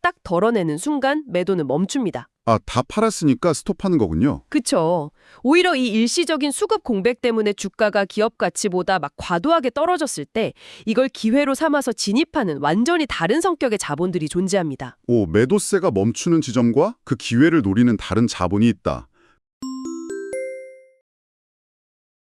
딱 덜어내는 순간 매도는 멈춥니다. 아, 다 팔았으니까 스톱하는 거군요. 그쵸. 오히려 이 일시적인 수급 공백 때문에 주가가 기업 가치보다 막 과도하게 떨어졌을 때 이걸 기회로 삼아서 진입하는 완전히 다른 성격의 자본들이 존재합니다. 오, 매도세가 멈추는 지점과 그 기회를 노리는 다른 자본이 있다.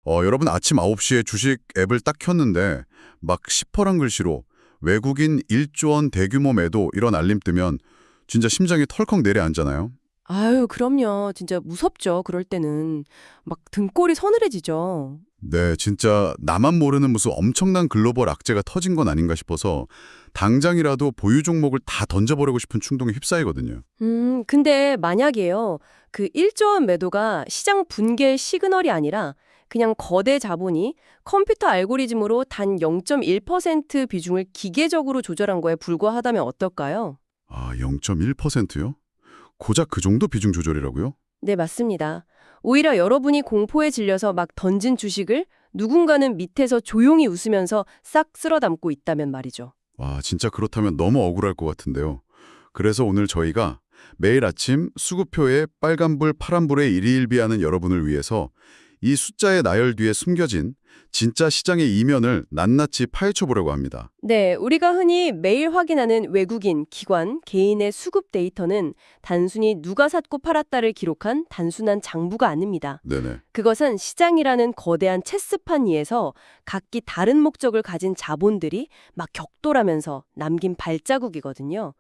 여러분 아침 9시에 주식 앱을 딱 켰는데 막 시퍼런 글씨로 외국인 1조 원 대규모 매도 이런 알림 뜨면 진짜 심장이 털컥 내려앉잖아요. 아유, 그럼요. 진짜 무섭죠. 그럴 때는. 막 등골이 서늘해지죠. 네, 진짜 나만 모르는 무슨 엄청난 글로벌 악재가 터진 건 아닌가 싶어서 당장이라도 보유 종목을 다 던져버리고 싶은 충동에 휩싸이거든요. 근데 만약에요. 그 1조 원 매도가 시장 붕괴의 시그널이 아니라 그냥 거대 자본이 컴퓨터 알고리즘으로 단 0.1% 비중을 기계적으로 조절한 거에 불과하다면 어떨까요? 아, 0.1%요? 고작 그 정도 비중 조절이라고요? 네, 맞습니다. 오히려 여러분이 공포에 질려서 막 던진 주식을 누군가는 밑에서 조용히 웃으면서 싹 쓸어 담고 있다면 말이죠. 와, 진짜 그렇다면 너무 억울할 것 같은데요. 그래서 오늘 저희가 매일 아침 수급표에 빨간불, 파란불에 일희일비하는 여러분을 위해서 이 숫자의 나열 뒤에 숨겨진 진짜 시장의 이면을 낱낱이 파헤쳐보려고 합니다. 네, 우리가 흔히 매일 확인하는 외국인, 기관, 개인의 수급 데이터는 단순히 누가 샀고 팔았다를 기록한 단순한 장부가 아닙니다. 네네. 그것은 시장이라는 거대한 체스판 위에서 각기 다른 목적을 가진 자본들이 막 격돌하면서 남긴 발자국이거든요.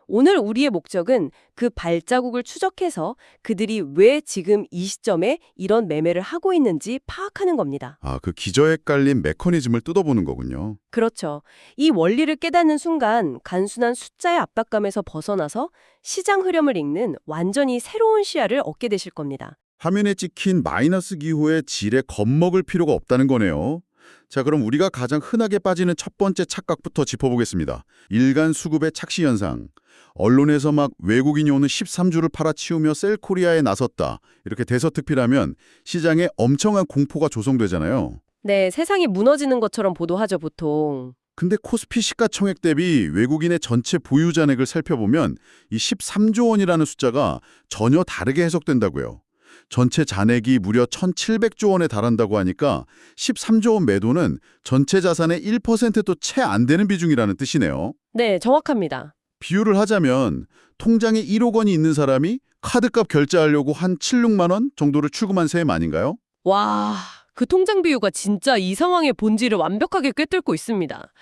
오늘 우리의 목적은 그 발자국을 추적해서 그들이 왜 지금 이 시점에 이런 매매를 하고 있는지 파악하는 겁니다. 아, 그 기저에 깔린 메커니즘을 뜯어보는 거군요. 그렇죠. 이 원리를 깨닫는 순간 단순한 숫자의 압박감에서 벗어나서 시장 흐름을 읽는 완전히 새로운 시야를 얻게 되실 겁니다. 화면에 찍힌 마이너스 기호의 질에 겁먹을 필요가 없다는 거네요. 자, 그럼 우리가 가장 흔하게 빠지는 첫 번째 착각부터 짚어보겠습니다. 일간 수급의 착시 현상. 언론에서 막 외국인이 오는 13주를 팔아치우며 셀코리아에 나섰다. 이렇게 대서특필하면 시장에 엄청난 공포가 조성되잖아요. 네, 세상이 무너지는 것처럼 보도하죠, 보통. 근데 코스피 시가총액 대비 외국인의 전체 보유 잔액을 살펴보면 이 13조 원이라는 숫자가 전혀 다르게 해석된다고요. 전체 잔액이 무려 1,700조 원에 달한다고 하니까 13조 원 매도는 전체 자산의 1%도 채 안 되는 비중이라는 뜻이네요. 네, 정확합니다. 비유를 하자면 통장에 1억 원이 있는 사람이 카드값 결제하려고 한 7, 6만 원 정도를 출금한 셈 아닌가요? 와, 그 통장 비유가 진짜 이 상황의 본질을 완벽하게 꿰뚫고 있습니다.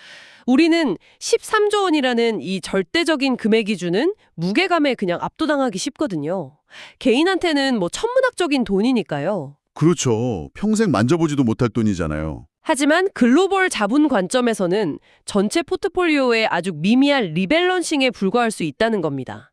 우리는 13조 원이라는 이 절대적인 금액 기준은 무게감에 그냥 압도당하기 쉽거든요. 개인한테는 뭐 천문학적인 돈이니까요. 그렇죠. 평생 만져보지도 못할 돈이잖아요. 하지만 글로벌 자본 관점에서는 전체 포트폴리오의 아주 미미한 리밸런싱에 불과할 수 있다는 겁니다.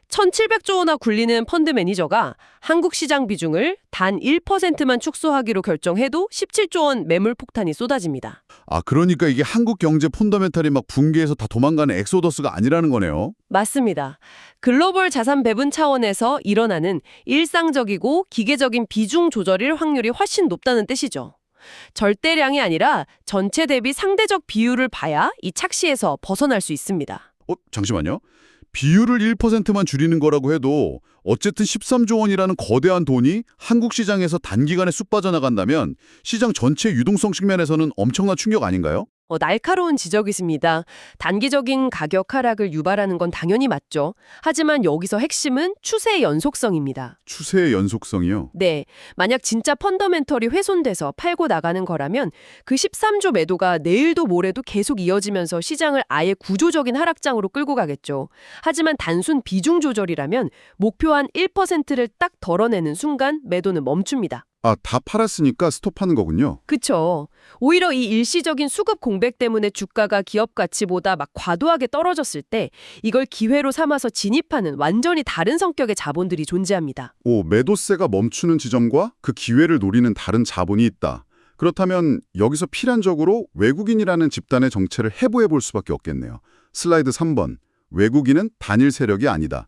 1,700조 원나 굴리는 펀드 매니저가 한국 시장 비중을 단 1%만 축소하기로 결정해도 17조 원 매물 폭탄이 쏟아집니다. 아, 그러니까 이게 한국 경제 펀더멘탈이 막 붕괴해서 다 도망가는 엑소더스가 아니라는 거네요. 맞습니다. 글로벌 자산 배분 차원에서 일어나는 일상적이고 기계적인 비중 조절일 확률이 훨씬 높다는 뜻이죠. 절대량이 아니라 전체 대비 상대적 비율을 봐야 이 착시에서 벗어날 수 있습니다. 잠시만요. 비율을 1%만 줄이는 거라고 해도 어쨌든 13조 원이라는 거대한 돈이 한국 시장에서 단기간에 쑥 빠져나간다면 시장 전체 유동성 측면에서는 엄청난 충격 아닌가요? 날카로운 지적이십니다. 단기적인 가격 하락을 유발하는 건 당연히 맞죠. 하지만 여기서 핵심은 추세의 연속성입니다. 추세의 연속성이요? 네, 만약 진짜 펀더멘털이 훼손돼서 팔고 나가는 거라면 그 13조 매도가 내일도 모레도 계속 이어지면서 시장을 아예 구조적인 하락장으로 끌고 가겠죠. 하지만 단순 비중 조절이라면 목표한 1%를 딱 덜어내는 순간 매도는 멈춥니다. 아, 다 팔았으니까 스톱하는 거군요. 그쵸. 오히려 이 일시적인 수급 공백 때문에 주가가 기업 가치보다 막 과도하게 떨어졌을 때 이걸 기회로 삼아서 진입하는 완전히 다른 성격의 자본들이 존재합니다. 오, 매도세가 멈추는 지점과 그 기회를 노리는 다른 자본이 있다. 그렇다면 여기서 필연적으로 외국인이라는 집단의 정체를 해부해 볼 수밖에 없겠네요. 슬라이드 3번. 외국인은 단일 세력이 아니다.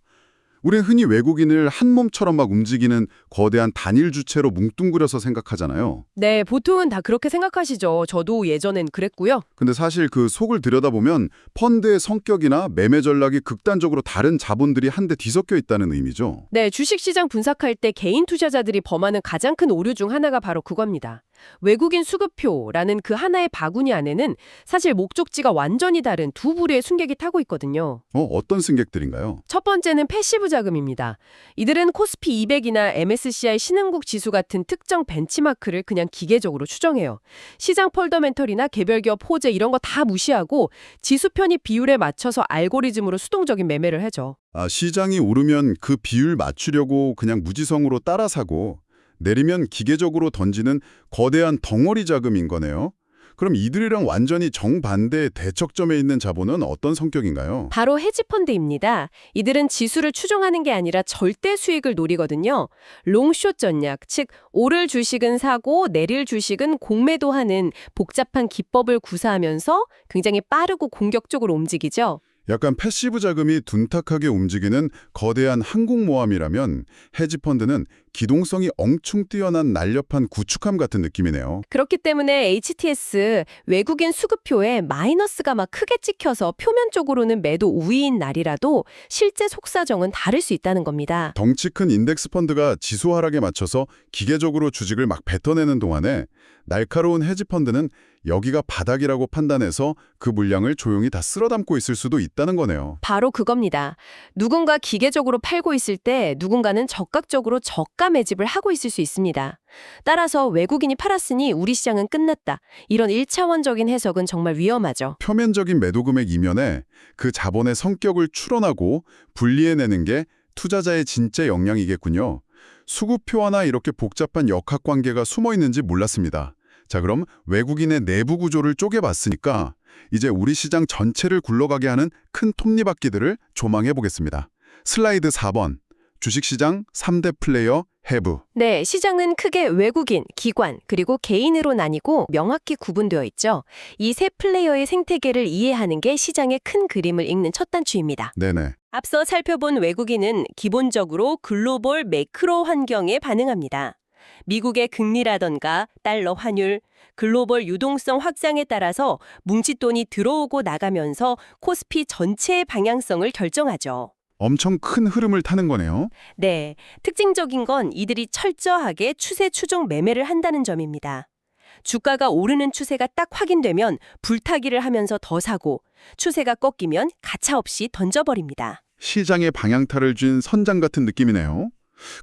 우리는 흔히 외국인을 한 몸처럼 막 움직이는 거대한 단일 주체로 뭉뚱그려서 생각하잖아요. 네, 보통은 다 그렇게 생각하시죠. 저도 예전엔 그랬고요. 근데 사실 그 속을 들여다보면 펀드의 성격이나 매매 전략이 극단적으로 다른 자본들이 한데 뒤섞여 있다는 의미죠. 네, 주식시장 분석할 때 개인 투자자들이 범하는 가장 큰 오류 중 하나가 바로 그겁니다. 외국인 수급표라는 그 하나의 바구니 안에는 사실 목적지가 완전히 다른 두 부류의 승객이 타고 있거든요. 어떤 승객들인가요? 첫 번째는 패시브 자금입니다. 이들은 코스피 200이나 MSCI 신흥국 지수 같은 특정 벤치마크를 그냥 기계적으로 추정해요. 시장 펀더멘털이나 개별 기업 호재 이런 거 다 무시하고 지수 편입 비율에 맞춰서 알고리즘으로 수동적인 매매를 하죠. 시장이 오르면 그 비율 맞추려고 그냥 무지성으로 따라 사고 내리면 기계적으로 던지는 거대한 덩어리 자금인 거네요. 그럼 이들이랑 완전히 정반대의 대척점에 있는 자본은 어떤 성격인가요? 바로 헤지펀드입니다. 이들은 지수를 추종하는 게 아니라 절대 수익을 노리거든요. 롱숏 전략, 즉 오를 주식은 사고 내릴 주식은 공매도하는 복잡한 기법을 구사하면서 굉장히 빠르고 공격적으로 움직이죠. 약간 패시브 자금이 둔탁하게 움직이는 거대한 항공모함이라면 헤지펀드는 기동성이 엄청 뛰어난 날렵한 구축함 같은 느낌이네요. 그렇기 때문에 HTS 외국인 수급표에 마이너스가 막 크게 찍혀서 표면적으로는 매도 우위인 날이라도 실제 속사정은 다를 수 있다는 겁니다. 덩치 큰 인덱스 펀드가 지수 하락에 맞춰서 기계적으로 주식을 막 뱉어내는 동안에 날카로운 헤지펀드는 여기가 바닥이라고 판단해서 그 물량을 조용히 다 쓸어담고 있을 수도 있다는 거네요. 바로 그겁니다. 누군가 기계적으로 팔고 있을 때 누군가는 적극적으로 저가 매집을 하고 있을 수 있습니다. 따라서 외국인이 팔았으니 우리 시장은 끝났다. 이런 1차원적인 해석은 정말 위험하죠. 표면적인 매도 금액 이면에 그 자본의 성격을 추론하고 분리해내는 게 투자자의 진짜 역량이겠군요. 수급표 하나 이렇게 복잡한 역학관계가 숨어 있는지 몰랐습니다. 자, 그럼 외국인의 내부 구조를 쪼개봤으니까 이제 우리 시장 전체를 굴러가게 하는 큰 톱니바퀴들을 조망해 보겠습니다. 슬라이드 4번, 주식시장 3대 플레이어 해부. 네, 시장은 크게 외국인, 기관, 그리고 개인으로 나뉘고 명확히 구분되어 있죠. 이 세 플레이어의 생태계를 이해하는 게 시장의 큰 그림을 읽는 첫 단추입니다. 네네. 앞서 살펴본 외국인은 기본적으로 글로벌 매크로 환경에 반응합니다. 미국의 금리라던가 달러 환율, 글로벌 유동성 확장에 따라서 뭉칫돈이 들어오고 나가면서 코스피 전체의 방향성을 결정하죠. 엄청 큰 흐름을 타는 거네요. 네, 특징적인 건 이들이 철저하게 추세 추종 매매를 한다는 점입니다. 주가가 오르는 추세가 딱 확인되면 불타기를 하면서 더 사고, 추세가 꺾이면 가차없이 던져버립니다. 시장의 방향타를 쥔 선장 같은 느낌이네요.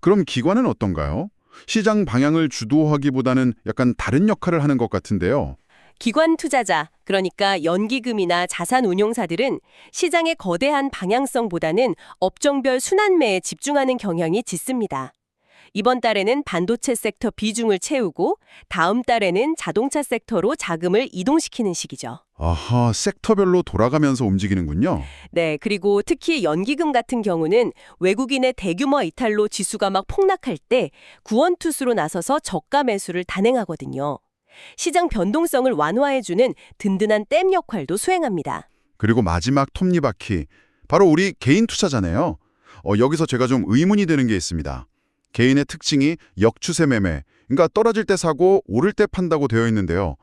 그럼 기관은 어떤가요? 시장 방향을 주도하기보다는 약간 다른 역할을 하는 것 같은데요. 기관 투자자, 그러니까 연기금이나 자산운용사들은 시장의 거대한 방향성보다는 업종별 순환매에 집중하는 경향이 짙습니다. 이번 달에는 반도체 섹터 비중을 채우고 다음 달에는 자동차 섹터로 자금을 이동시키는 시기죠. 아하, 섹터별로 돌아가면서 움직이는군요. 네, 그리고 특히 연기금 같은 경우는 외국인의 대규모 이탈로 지수가 막 폭락할 때 구원투수로 나서서 저가 매수를 단행하거든요. 시장 변동성을 완화해주는 든든한 댐 역할도 수행합니다. 그리고 마지막 톱니바퀴, 바로 우리 개인 투자자네요. 여기서 제가 좀 의문이 드는 게 있습니다. 개인의 특징이 역추세 매매, 그러니까 떨어질 때 사고 오를 때 판다고 되어 있는데요.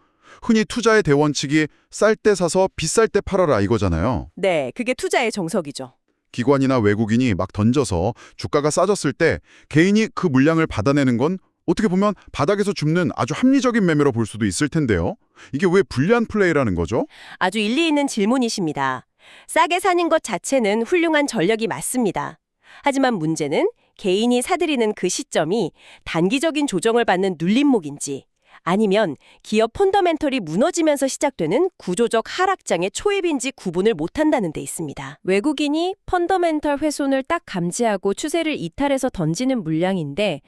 흔히 투자의 대원칙이 쌀 때 사서 비쌀 때 팔아라 이거잖아요. 네, 그게 투자의 정석이죠. 기관이나 외국인이 막 던져서 주가가 싸졌을 때 개인이 그 물량을 받아내는 건 어떻게 보면 바닥에서 줍는 아주 합리적인 매매로 볼 수도 있을 텐데요. 이게 왜 불리한 플레이라는 거죠? 아주 일리 있는 질문이십니다. 싸게 사는 것 자체는 훌륭한 전략이 맞습니다. 하지만 문제는 개인이 사들이는 그 시점이 단기적인 조정을 받는 눌림목인지 아니면 기업 펀더멘털이 무너지면서 시작되는 구조적 하락장의 초입인지 구분을 못한다는 데 있습니다. 외국인이 펀더멘털 훼손을 딱 감지하고 추세를 이탈해서 던지는 물량인데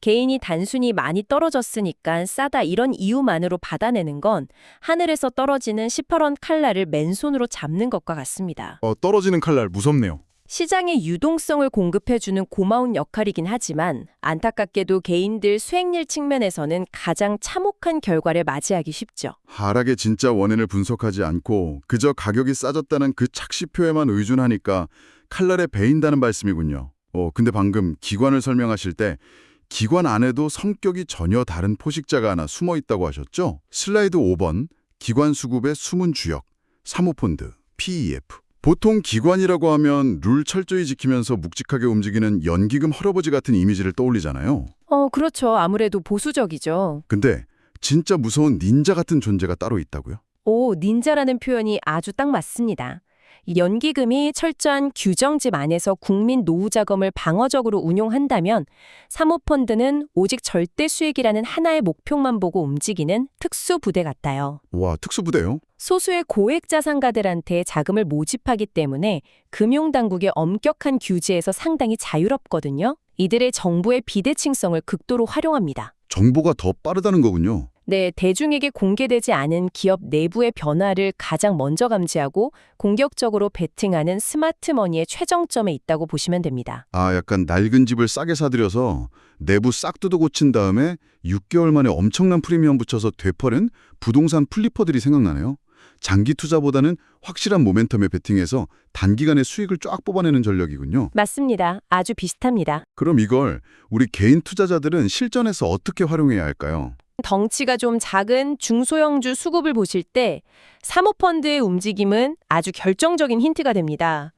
개인이 단순히 많이 떨어졌으니까 싸다 이런 이유만으로 받아내는 건 하늘에서 떨어지는 18원 칼날을 맨손으로 잡는 것과 같습니다. 떨어지는 칼날 무섭네요. 시장의 유동성을 공급해주는 고마운 역할이긴 하지만 안타깝게도 개인들 수익률 측면에서는 가장 참혹한 결과를 맞이하기 쉽죠. 하락의 진짜 원인을 분석하지 않고 그저 가격이 싸졌다는 그 착시표에만 의존하니까 칼날에 베인다는 말씀이군요. 근데 방금 기관을 설명하실 때 기관 안에도 성격이 전혀 다른 포식자가 하나 숨어 있다고 하셨죠? 슬라이드 5번, 기관 수급의 숨은 주역, 사모펀드, PEF. 보통 기관이라고 하면 룰 철저히 지키면서 묵직하게 움직이는 연기금 할아버지 같은 이미지를 떠올리잖아요. 그렇죠. 아무래도 보수적이죠. 근데 진짜 무서운 닌자 같은 존재가 따로 있다고요? 닌자라는 표현이 아주 딱 맞습니다. 이 연기금이 철저한 규정집 안에서 국민 노후 자금을 방어적으로 운용한다면 사모펀드는 오직 절대 수익이라는 하나의 목표만 보고 움직이는 특수부대 같아요. 와, 특수부대요? 소수의 고액 자산가들한테 자금을 모집하기 때문에 금융당국의 엄격한 규제에서 상당히 자유롭거든요. 이들의 정보의 비대칭성을 극도로 활용합니다. 정보가 더 빠르다는 거군요. 네, 대중에게 공개되지 않은 기업 내부의 변화를 가장 먼저 감지하고 공격적으로 베팅하는 스마트머니의 최정점에 있다고 보시면 됩니다. 약간 낡은 집을 싸게 사들여서 내부 싹 뜯어 고친 다음에 6개월 만에 엄청난 프리미엄 붙여서 되퍼른 부동산 플리퍼들이 생각나네요. 장기 투자보다는 확실한 모멘텀에 베팅해서 단기간에 수익을 쫙 뽑아내는 전략이군요. 맞습니다. 아주 비슷합니다. 그럼 이걸 우리 개인 투자자들은 실전에서 어떻게 활용해야 할까요? 덩치가 좀 작은 중소형주 수급을 보실 때 사모펀드의 움직임은 아주 결정적인 힌트가 됩니다.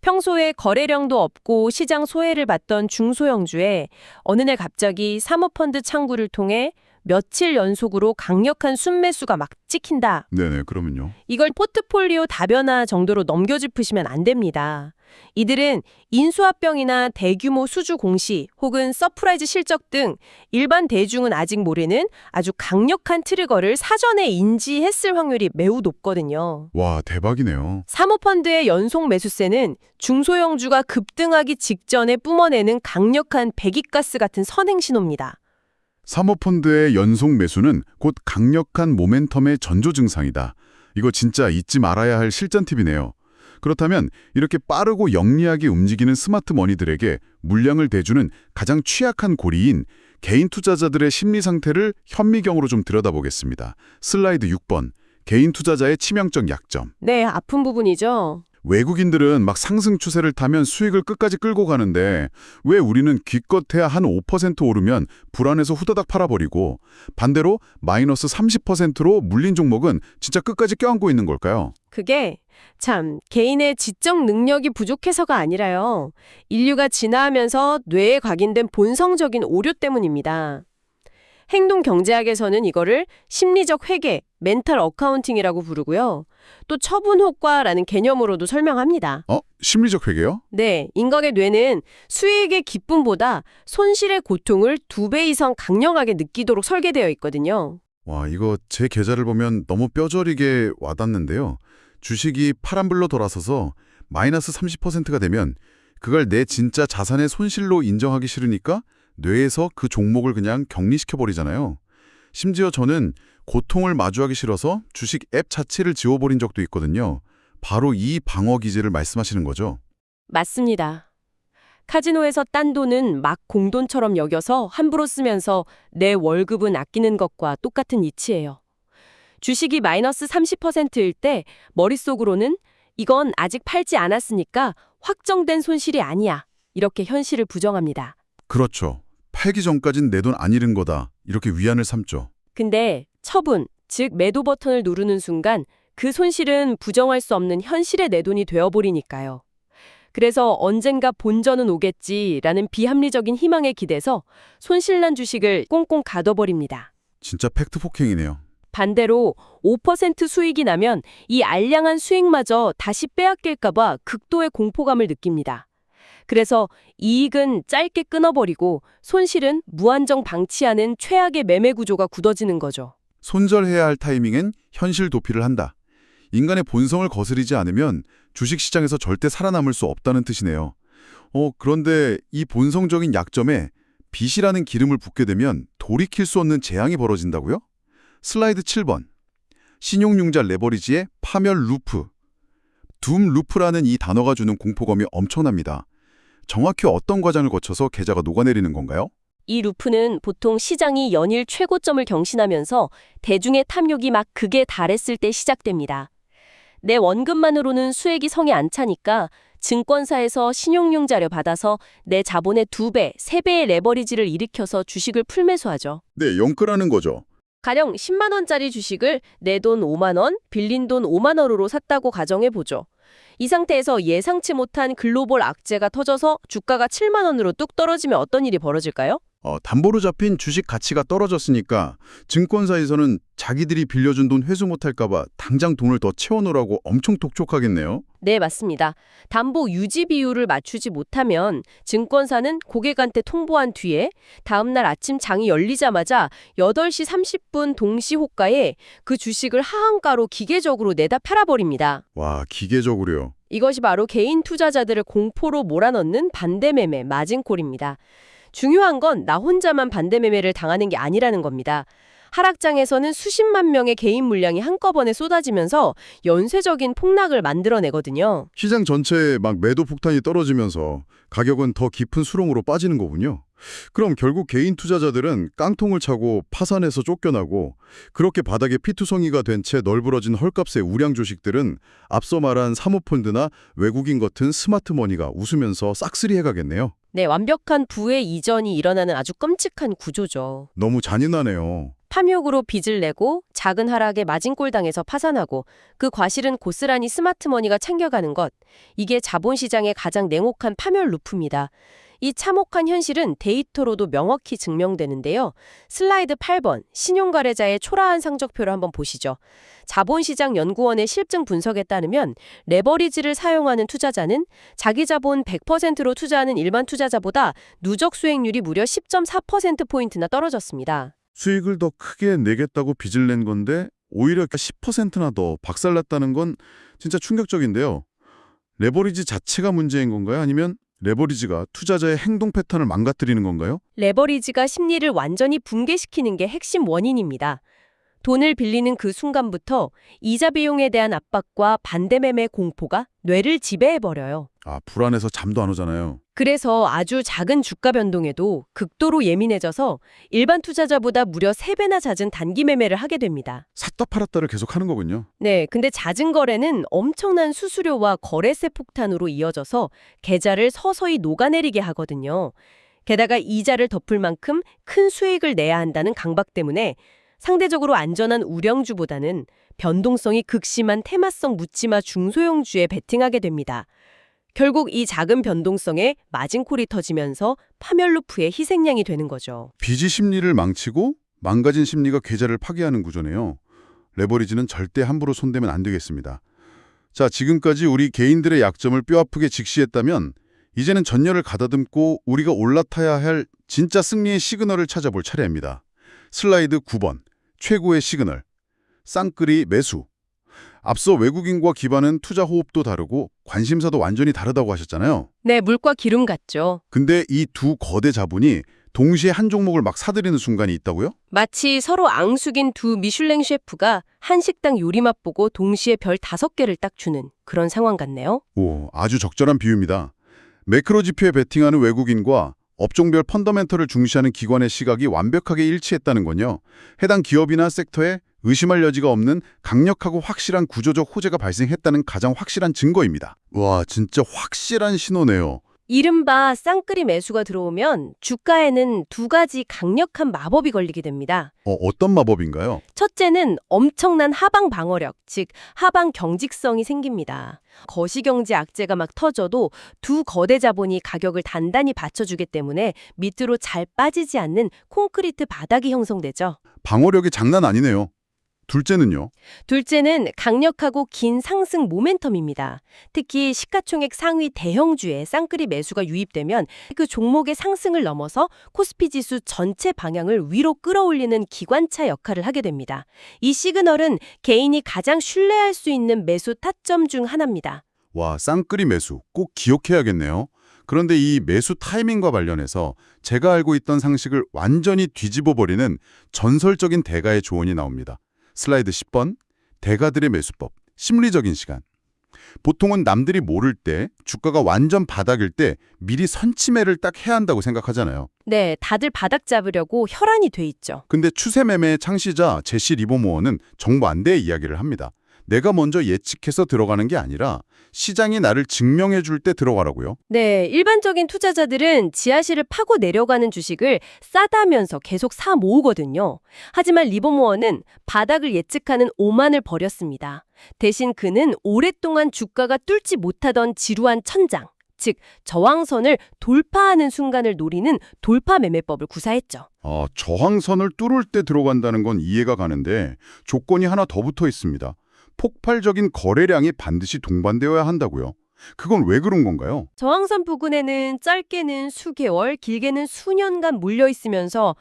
평소에 거래량도 없고 시장 소외를 받던 중소형주에 어느 날 갑자기 사모펀드 창구를 통해 며칠 연속으로 강력한 순매수가 막 찍힌다. 네네, 그러면요. 이걸 포트폴리오 다변화 정도로 넘겨짚으시면 안 됩니다. 이들은 인수합병이나 대규모 수주 공시 혹은 서프라이즈 실적 등 일반 대중은 아직 모르는 아주 강력한 트리거를 사전에 인지했을 확률이 매우 높거든요. 와, 대박이네요. 사모펀드의 연속 매수세는 중소형주가 급등하기 직전에 뿜어내는 강력한 배기가스 같은 선행신호입니다. 사모펀드의 연속 매수는 곧 강력한 모멘텀의 전조 증상이다. 이거 진짜 잊지 말아야 할 실전 팁이네요. 그렇다면 이렇게 빠르고 영리하게 움직이는 스마트 머니들에게 물량을 대주는 가장 취약한 고리인 개인 투자자들의 심리 상태를 현미경으로 좀 들여다보겠습니다. 슬라이드 6번, 개인 투자자의 치명적 약점. 네, 아픈 부분이죠. 외국인들은 막 상승 추세를 타면 수익을 끝까지 끌고 가는데 왜 우리는 기껏해야 한 5% 오르면 불안해서 후다닥 팔아버리고 반대로 마이너스 30%로 물린 종목은 진짜 끝까지 껴안고 있는 걸까요? 그게 참 개인의 지적 능력이 부족해서가 아니라요. 인류가 진화하면서 뇌에 각인된 본성적인 오류 때문입니다. 행동 경제학에서는 이거를 심리적 회계, 멘탈 어카운팅이라고 부르고요. 또 처분 효과라는 개념으로도 설명합니다. 심리적 회계요? 네, 인간의 뇌는 수익의 기쁨보다 손실의 고통을 2배 이상 강력하게 느끼도록 설계되어 있거든요. 와, 이거 제 계좌를 보면 너무 뼈저리게 와닿는데요. 주식이 파란불로 돌아서서 마이너스 30%가 되면 그걸 내 진짜 자산의 손실로 인정하기 싫으니까 뇌에서 그 종목을 그냥 격리시켜버리잖아요. 심지어 저는 고통을 마주하기 싫어서 주식 앱 자체를 지워버린 적도 있거든요. 바로 이 방어 기제를 말씀하시는 거죠. 맞습니다. 카지노에서 딴 돈은 막 공돈처럼 여겨서 함부로 쓰면서 내 월급은 아끼는 것과 똑같은 이치예요. 주식이 마이너스 30%일 때 머릿속으로는 이건 아직 팔지 않았으니까 확정된 손실이 아니야. 이렇게 현실을 부정합니다. 그렇죠. 팔기 전까진 내 돈 안 잃은 거다. 이렇게 위안을 삼죠. 근데 처분, 즉 매도 버튼을 누르는 순간 그 손실은 부정할 수 없는 현실의 내 돈이 되어버리니까요. 그래서 언젠가 본전은 오겠지라는 비합리적인 희망에 기대서 손실난 주식을 꽁꽁 가둬버립니다. 진짜 팩트 폭행이네요. 반대로 5% 수익이 나면 이 알량한 수익마저 다시 빼앗길까봐 극도의 공포감을 느낍니다. 그래서 이익은 짧게 끊어버리고 손실은 무한정 방치하는 최악의 매매 구조가 굳어지는 거죠. 손절해야 할 타이밍엔 현실 도피를 한다. 인간의 본성을 거스르지 않으면 주식시장에서 절대 살아남을 수 없다는 뜻이네요. 그런데 이 본성적인 약점에 빚이라는 기름을 붓게 되면 돌이킬 수 없는 재앙이 벌어진다고요? 슬라이드 7번. 신용융자 레버리지의 파멸 루프. 둠 루프라는 이 단어가 주는 공포감이 엄청납니다. 정확히 어떤 과정을 거쳐서 계좌가 녹아내리는 건가요? 이 루프는 보통 시장이 연일 최고점을 경신하면서 대중의 탐욕이 막 극에 달했을 때 시작됩니다. 내 원금만으로는 수익이 성에 안 차니까 증권사에서 신용융 자료 받아서 내 자본의 2배, 3배의 레버리지를 일으켜서 주식을 풀매수하죠. 네, 영끌하는 거죠. 가령 10만 원짜리 주식을 내 돈 5만 원, 빌린 돈 5만 원으로 샀다고 가정해 보죠. 이 상태에서 예상치 못한 글로벌 악재가 터져서 주가가 7만 원으로 뚝 떨어지면 어떤 일이 벌어질까요? 담보로 잡힌 주식 가치가 떨어졌으니까 증권사에서는 자기들이 빌려준 돈 회수 못할까 봐 당장 돈을 더 채워놓으라고 엄청 독촉하겠네요. 네, 맞습니다. 담보 유지 비율을 맞추지 못하면 증권사는 고객한테 통보한 뒤에 다음날 아침 장이 열리자마자 8시 30분 동시 호가에 그 주식을 하한가로 기계적으로 내다 팔아버립니다. 와, 기계적으로요. 이것이 바로 개인 투자자들을 공포로 몰아넣는 반대매매, 마진콜입니다. 중요한 건 나 혼자만 반대매매를 당하는 게 아니라는 겁니다. 하락장에서는 수십만 명의 개인 물량이 한꺼번에 쏟아지면서 연쇄적인 폭락을 만들어내거든요. 시장 전체에 막 매도 폭탄이 떨어지면서 가격은 더 깊은 수렁으로 빠지는 거군요. 그럼 결국 개인 투자자들은 깡통을 차고 파산해서 쫓겨나고 그렇게 바닥에 피투성이가 된 채 널브러진 헐값의 우량 주식들은 앞서 말한 사모펀드나 외국인 같은 스마트머니가 웃으면서 싹쓸이해 가겠네요. 네, 완벽한 부의 이전이 일어나는 아주 끔찍한 구조죠. 너무 잔인하네요. 탐욕으로 빚을 내고 작은 하락에 마진골 당해서 파산하고 그 과실은 고스란히 스마트머니가 챙겨가는 것. 이게 자본시장의 가장 냉혹한 파멸 루프입니다. 이 참혹한 현실은 데이터로도 명확히 증명되는데요. 슬라이드 8번, 신용거래자의 초라한 성적표를 한번 보시죠. 자본시장연구원의 실증 분석에 따르면 레버리지를 사용하는 투자자는 자기 자본 100%로 투자하는 일반 투자자보다 누적 수익률이 무려 10.4%포인트나 떨어졌습니다. 수익을 더 크게 내겠다고 빚을 낸 건데 오히려 10%나 더 박살났다는 건 진짜 충격적인데요. 레버리지 자체가 문제인 건가요? 아니면 레버리지가 투자자의 행동 패턴을 망가뜨리는 건가요? 레버리지가 심리를 완전히 붕괴시키는 게 핵심 원인입니다. 돈을 빌리는 그 순간부터 이자 비용에 대한 압박과 반대매매 공포가 뇌를 지배해버려요. 불안해서 잠도 안 오잖아요. 그래서 아주 작은 주가 변동에도 극도로 예민해져서 일반 투자자보다 무려 3배나 잦은 단기 매매를 하게 됩니다. 샀다 팔았다를 계속 하는 거군요. 네, 근데 잦은 거래는 엄청난 수수료와 거래세 폭탄으로 이어져서 계좌를 서서히 녹아내리게 하거든요. 게다가 이자를 덮을 만큼 큰 수익을 내야 한다는 강박 때문에 상대적으로 안전한 우량주보다는 변동성이 극심한 테마성 묻지마 중소형주에 베팅하게 됩니다. 결국 이 작은 변동성에 마진콜이 터지면서 파멸 루프의 희생양이 되는 거죠. 빚이 심리를 망치고 망가진 심리가 계좌를 파괴하는 구조네요. 레버리지는 절대 함부로 손대면 안 되겠습니다. 자, 지금까지 우리 개인들의 약점을 뼈아프게 직시했다면 이제는 전열을 가다듬고 우리가 올라타야 할 진짜 승리의 시그널을 찾아볼 차례입니다. 슬라이드 9번, 최고의 시그널, 쌍끌이 매수. 앞서 외국인과 기반은 투자 호흡도 다르고 관심사도 완전히 다르다고 하셨잖아요. 네, 물과 기름 같죠. 근데 이 두 거대 자본이 동시에 한 종목을 막 사들이는 순간이 있다고요? 마치 서로 앙숙인 두 미슐랭 셰프가 한 식당 요리 맛보고 동시에 별 5개를 딱 주는 그런 상황 같네요. 오, 아주 적절한 비유입니다. 매크로 지표에 베팅하는 외국인과 업종별 펀더멘털을 중시하는 기관의 시각이 완벽하게 일치했다는 건요. 해당 기업이나 섹터에 의심할 여지가 없는 강력하고 확실한 구조적 호재가 발생했다는 가장 확실한 증거입니다. 와, 진짜 확실한 신호네요. 이른바 쌍끌이 매수가 들어오면 주가에는 2가지 강력한 마법이 걸리게 됩니다. 어떤 마법인가요? 첫째는 엄청난 하방 방어력, 즉 하방 경직성이 생깁니다. 거시경제 악재가 막 터져도 두 거대 자본이 가격을 단단히 받쳐주기 때문에 밑으로 잘 빠지지 않는 콘크리트 바닥이 형성되죠. 방어력이 장난 아니네요. 둘째는요? 둘째는 강력하고 긴 상승 모멘텀입니다. 특히 시가총액 상위 대형주에 쌍끌이 매수가 유입되면 그 종목의 상승을 넘어서 코스피 지수 전체 방향을 위로 끌어올리는 기관차 역할을 하게 됩니다. 이 시그널은 개인이 가장 신뢰할 수 있는 매수 타점 중 하나입니다. 와, 쌍끌이 매수 꼭 기억해야겠네요. 그런데 이 매수 타이밍과 관련해서 제가 알고 있던 상식을 완전히 뒤집어버리는 전설적인 대가의 조언이 나옵니다. 슬라이드 10번, 대가들의 매수법, 심리적인 시간. 보통은 남들이 모를 때, 주가가 완전 바닥일 때 미리 선취매를 딱 해야 한다고 생각하잖아요. 네, 다들 바닥 잡으려고 혈안이 돼 있죠. 근데 추세 매매의 창시자 제시 리버모어는 정반대의 이야기를 합니다. 내가 먼저 예측해서 들어가는 게 아니라 시장이 나를 증명해 줄 때 들어가라고요. 네, 일반적인 투자자들은 지하실을 파고 내려가는 주식을 싸다면서 계속 사 모으거든요. 하지만 리버모어는 바닥을 예측하는 오만을 버렸습니다. 대신 그는 오랫동안 주가가 뚫지 못하던 지루한 천장, 즉 저항선을 돌파하는 순간을 노리는 돌파 매매법을 구사했죠. 저항선을 뚫을 때 들어간다는 건 이해가 가는데 조건이 하나 더 붙어 있습니다. 폭발적인 거래량이 반드시 동반되어야 한다고요. 그건 왜 그런 건가요? 저항선 부근에는 짧게는 수개월, 길게는 수년간 물려 있으면서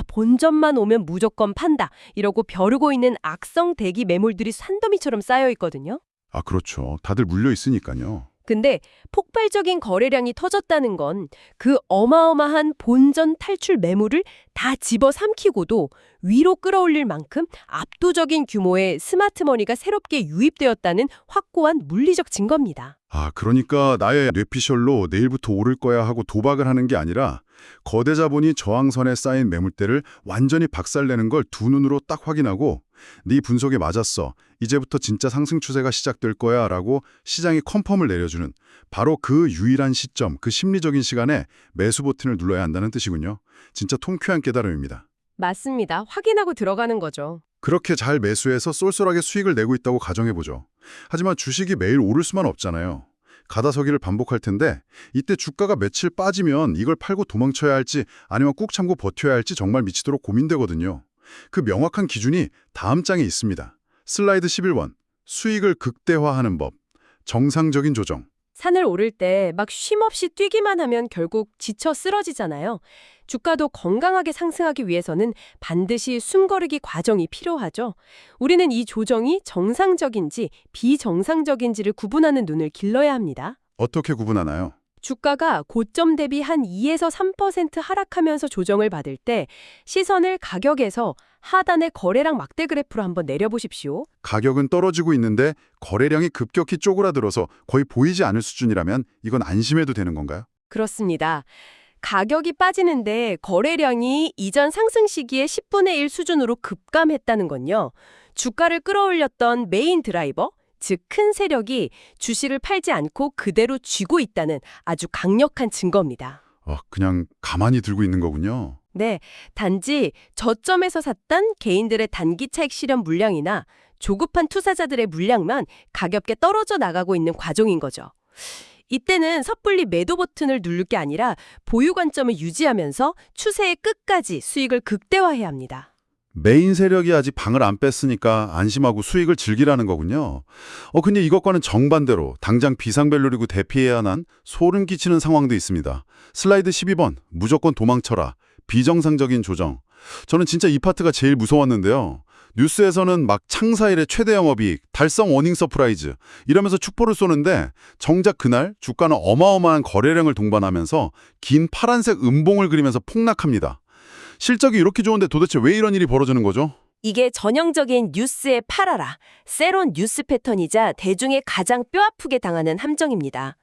본전만 오면 무조건 판다 이러고 벼르고 있는 악성 대기 매물들이 산더미처럼 쌓여 있거든요. 그렇죠. 다들 물려 있으니까요. 근데 폭발적인 거래량이 터졌다는 건 그 어마어마한 본전 탈출 매물을 다 집어삼키고도 위로 끌어올릴 만큼 압도적인 규모의 스마트머니가 새롭게 유입되었다는 확고한 물리적 증거입니다. 그러니까 나의 뇌피셜로 내일부터 오를 거야 하고 도박을 하는 게 아니라 거대 자본이 저항선에 쌓인 매물대를 완전히 박살내는 걸 두 눈으로 딱 확인하고 네 분석에 맞았어. 이제부터 진짜 상승 추세가 시작될 거야 라고 시장이 컨펌을 내려주는 바로 그 유일한 시점, 그 심리적인 시간에 매수 버튼을 눌러야 한다는 뜻이군요. 진짜 통쾌한 깨달음입니다. 맞습니다. 확인하고 들어가는 거죠. 그렇게 잘 매수해서 쏠쏠하게 수익을 내고 있다고 가정해보죠. 하지만 주식이 매일 오를 수만 없잖아요. 가다서기를 반복할 텐데 이때 주가가 며칠 빠지면 이걸 팔고 도망쳐야 할지 아니면 꾹 참고 버텨야 할지 정말 미치도록 고민되거든요. 그 명확한 기준이 다음 장에 있습니다. 슬라이드 11번. 수익을 극대화하는 법. 정상적인 조정. 산을 오를 때 막 쉼없이 뛰기만 하면 결국 지쳐 쓰러지잖아요. 주가도 건강하게 상승하기 위해서는 반드시 숨고르기 과정이 필요하죠. 우리는 이 조정이 정상적인지 비정상적인지를 구분하는 눈을 길러야 합니다. 어떻게 구분하나요? 주가가 고점 대비 한 2에서 3% 하락하면서 조정을 받을 때 시선을 가격에서 하단의 거래량 막대 그래프로 한번 내려보십시오. 가격은 떨어지고 있는데 거래량이 급격히 쪼그라들어서 거의 보이지 않을 수준이라면 이건 안심해도 되는 건가요? 그렇습니다. 가격이 빠지는데 거래량이 이전 상승 시기의 10분의 1 수준으로 급감했다는 건요. 주가를 끌어올렸던 메인 드라이버, 즉 큰 세력이 주식을 팔지 않고 그대로 쥐고 있다는 아주 강력한 증거입니다. 그냥 가만히 들고 있는 거군요. 네, 단지 저점에서 샀던 개인들의 단기 차익 실현 물량이나 조급한 투자자들의 물량만 가볍게 떨어져 나가고 있는 과정인 거죠. 이때는 섣불리 매도 버튼을 누를 게 아니라 보유 관점을 유지하면서 추세의 끝까지 수익을 극대화해야 합니다. 메인 세력이 아직 방을 안 뺐으니까 안심하고 수익을 즐기라는 거군요. 근데 이것과는 정반대로 당장 비상벨로리고 대피해야 하는 소름 끼치는 상황도 있습니다. 슬라이드 12번. 무조건 도망쳐라. 비정상적인 조정. 저는 진짜 이 파트가 제일 무서웠는데요. 뉴스에서는 막 창사일의 최대 영업이익, 달성 어닝 서프라이즈 이러면서 축포를 쏘는데 정작 그날 주가는 어마어마한 거래량을 동반하면서 긴 파란색 음봉을 그리면서 폭락합니다. 실적이 이렇게 좋은데 도대체 왜 이런 일이 벌어지는 거죠? 이게 전형적인 뉴스의 팔아라, 세론 뉴스 패턴이자 대중의 가장 뼈아프게 당하는 함정입니다.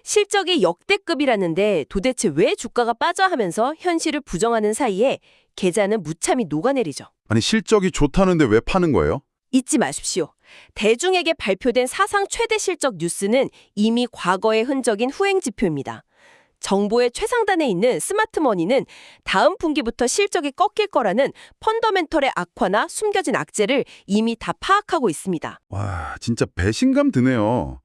실적이 역대급이라는데 도대체 왜 주가가 빠져 하면서 현실을 부정하는 사이에 계좌는 무참히 녹아내리죠. 아니 실적이 좋다는데 왜 파는 거예요? 잊지 마십시오. 대중에게 발표된 사상 최대 실적 뉴스는 이미 과거의 흔적인 후행지표입니다. 정보의 최상단에 있는 스마트머니는 다음 분기부터 실적이 꺾일 거라는 펀더멘털의 악화나 숨겨진 악재를 이미 다 파악하고 있습니다. 와, 진짜 배신감 드네요.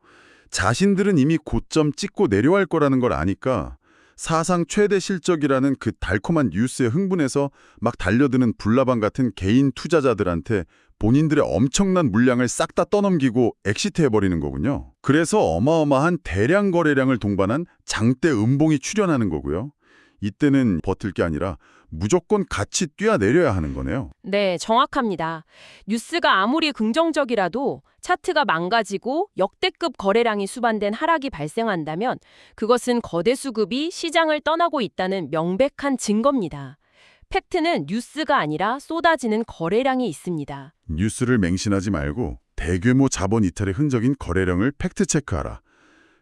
자신들은 이미 고점 찍고 내려갈 거라는 걸 아니까 사상 최대 실적이라는 그 달콤한 뉴스에 흥분해서 막 달려드는 불나방 같은 개인 투자자들한테 본인들의 엄청난 물량을 싹 다 떠넘기고 엑시트해버리는 거군요. 그래서 어마어마한 대량 거래량을 동반한 장대 음봉이 출현하는 거고요. 이때는 버틸 게 아니라 무조건 같이 뛰어내려야 하는 거네요. 네, 정확합니다. 뉴스가 아무리 긍정적이라도 차트가 망가지고 역대급 거래량이 수반된 하락이 발생한다면 그것은 거대 수급이 시장을 떠나고 있다는 명백한 증거입니다. 팩트는 뉴스가 아니라 쏟아지는 거래량이 있습니다. 뉴스를 맹신하지 말고 대규모 자본 이탈의 흔적인 거래량을 팩트체크하라.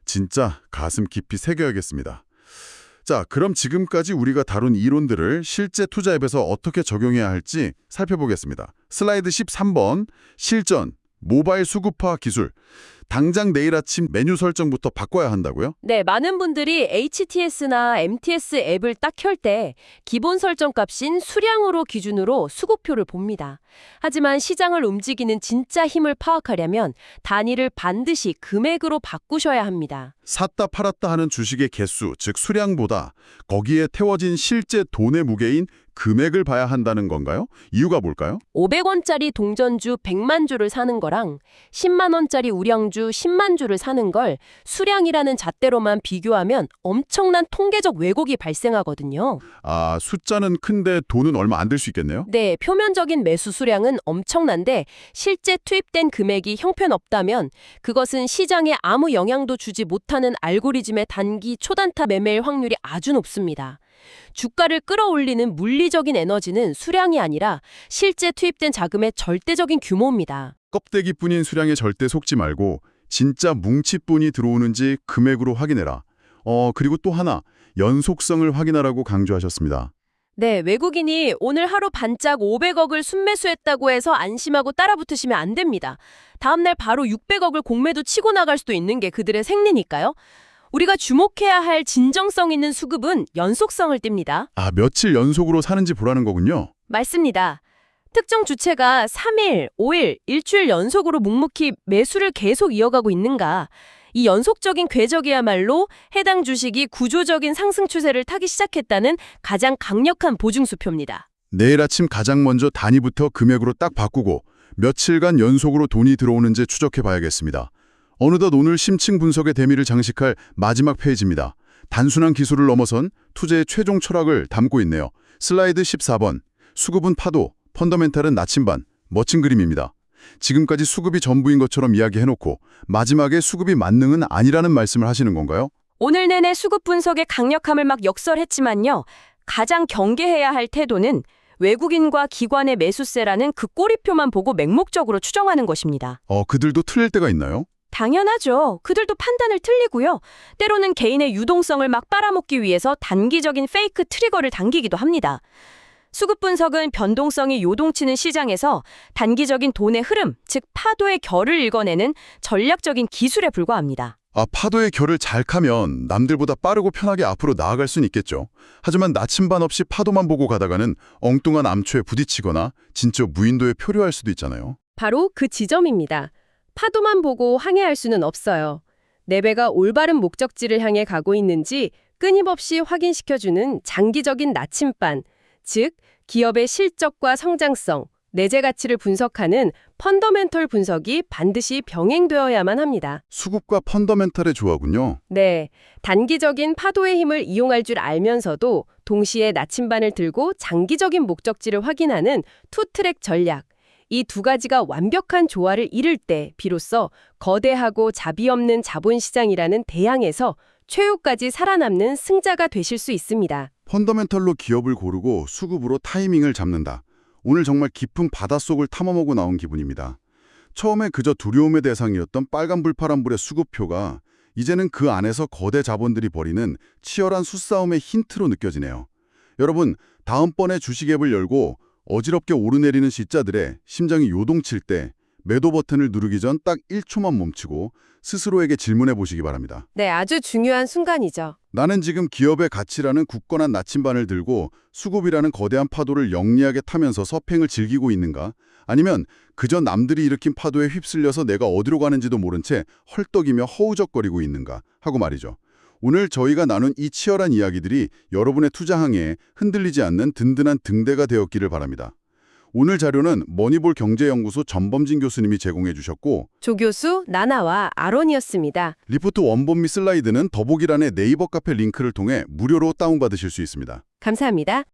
진짜 가슴 깊이 새겨야겠습니다. 자, 그럼 지금까지 우리가 다룬 이론들을 실제 투자 앱에서 어떻게 적용해야 할지 살펴보겠습니다. 슬라이드 13번, 실전, 모바일 수급화 기술. 당장 내일 아침 메뉴 설정부터 바꿔야 한다고요? 네, 많은 분들이 HTS나 MTS 앱을 딱 켤 때 기본 설정 값인 수량으로 기준으로 수급표를 봅니다. 하지만 시장을 움직이는 진짜 힘을 파악하려면 단위를 반드시 금액으로 바꾸셔야 합니다. 샀다 팔았다 하는 주식의 개수, 즉 수량보다 거기에 태워진 실제 돈의 무게인 금액을 봐야 한다는 건가요? 이유가 뭘까요? 500원짜리 동전주 100만 주를 사는 거랑 10만 원짜리 우량주 10만 주를 사는 걸 수량이라는 잣대로만 비교하면 엄청난 통계적 왜곡이 발생하거든요. 아, 숫자는 큰데 돈은 얼마 안 들 수 있겠네요? 네, 표면적인 매수 수량은 엄청난데 실제 투입된 금액이 형편없다면 그것은 시장에 아무 영향도 주지 못하는 알고리즘의 단기 초단타 매매일 확률이 아주 높습니다. 주가를 끌어올리는 물리적인 에너지는 수량이 아니라 실제 투입된 자금의 절대적인 규모입니다. 껍데기뿐인 수량에 절대 속지 말고 진짜 뭉칫돈이 들어오는지 금액으로 확인해라. 그리고 또 하나, 연속성을 확인하라고 강조하셨습니다. 네, 외국인이 오늘 하루 반짝 500억을 순매수했다고 해서 안심하고 따라붙으시면 안 됩니다. 다음날 바로 600억을 공매도 치고 나갈 수도 있는 게 그들의 생리니까요. 우리가 주목해야 할 진정성 있는 수급은 연속성을 띱니다. 아, 며칠 연속으로 사는지 보라는 거군요. 맞습니다. 특정 주체가 3일, 5일, 일주일 연속으로 묵묵히 매수를 계속 이어가고 있는가. 이 연속적인 궤적이야말로 해당 주식이 구조적인 상승 추세를 타기 시작했다는 가장 강력한 보증수표입니다. 내일 아침 가장 먼저 단위부터 금액으로 딱 바꾸고 며칠간 연속으로 돈이 들어오는지 추적해 봐야겠습니다. 어느덧 오늘 심층 분석의 대미를 장식할 마지막 페이지입니다. 단순한 기술을 넘어선 투자의 최종 철학을 담고 있네요. 슬라이드 14번. 수급은 파도, 펀더멘탈은 나침반. 멋진 그림입니다. 지금까지 수급이 전부인 것처럼 이야기해놓고 마지막에 수급이 만능은 아니라는 말씀을 하시는 건가요? 오늘 내내 수급 분석의 강력함을 막 역설했지만요. 가장 경계해야 할 태도는 외국인과 기관의 매수세라는 그 꼬리표만 보고 맹목적으로 추정하는 것입니다. 그들도 틀릴 때가 있나요? 당연하죠. 그들도 판단을 틀리고요. 때로는 개인의 유동성을 막 빨아먹기 위해서 단기적인 페이크 트리거를 당기기도 합니다. 수급 분석은 변동성이 요동치는 시장에서 단기적인 돈의 흐름, 즉 파도의 결을 읽어내는 전략적인 기술에 불과합니다. 파도의 결을 잘 카면 남들보다 빠르고 편하게 앞으로 나아갈 수는 있겠죠. 하지만 나침반 없이 파도만 보고 가다가는 엉뚱한 암초에 부딪히거나 진짜 무인도에 표류할 수도 있잖아요. 바로 그 지점입니다. 파도만 보고 항해할 수는 없어요. 내 배가 올바른 목적지를 향해 가고 있는지 끊임없이 확인시켜주는 장기적인 나침반, 즉 기업의 실적과 성장성, 내재 가치를 분석하는 펀더멘털 분석이 반드시 병행되어야만 합니다. 수급과 펀더멘탈의 조화군요. 네, 단기적인 파도의 힘을 이용할 줄 알면서도 동시에 나침반을 들고 장기적인 목적지를 확인하는 투트랙 전략. 이 두 가지가 완벽한 조화를 이룰 때 비로소 거대하고 자비 없는 자본시장이라는 대양에서 최후까지 살아남는 승자가 되실 수 있습니다. 펀더멘털로 기업을 고르고 수급으로 타이밍을 잡는다. 오늘 정말 깊은 바닷속을 탐험하고 나온 기분입니다. 처음에 그저 두려움의 대상이었던 빨간불 파란불의 수급표가 이제는 그 안에서 거대 자본들이 벌이는 치열한 수싸움의 힌트로 느껴지네요. 여러분, 다음번에 주식 앱을 열고 어지럽게 오르내리는 숫자들에 심장이 요동칠 때 매도 버튼을 누르기 전 딱 1초만 멈추고 스스로에게 질문해 보시기 바랍니다. 네, 아주 중요한 순간이죠. 나는 지금 기업의 가치라는 굳건한 나침반을 들고 수급이라는 거대한 파도를 영리하게 타면서 서팽을 즐기고 있는가? 아니면 그저 남들이 일으킨 파도에 휩쓸려서 내가 어디로 가는지도 모른 채 헐떡이며 허우적거리고 있는가? 하고 말이죠. 오늘 저희가 나눈 이 치열한 이야기들이 여러분의 투자 항해에 흔들리지 않는 든든한 등대가 되었기를 바랍니다. 오늘 자료는 머니볼 경제연구소 전범진 교수님이 제공해 주셨고 조 교수, 나나와 아론이었습니다. 리포트 원본 및 슬라이드는 더보기란의 네이버 카페 링크를 통해 무료로 다운받으실 수 있습니다. 감사합니다.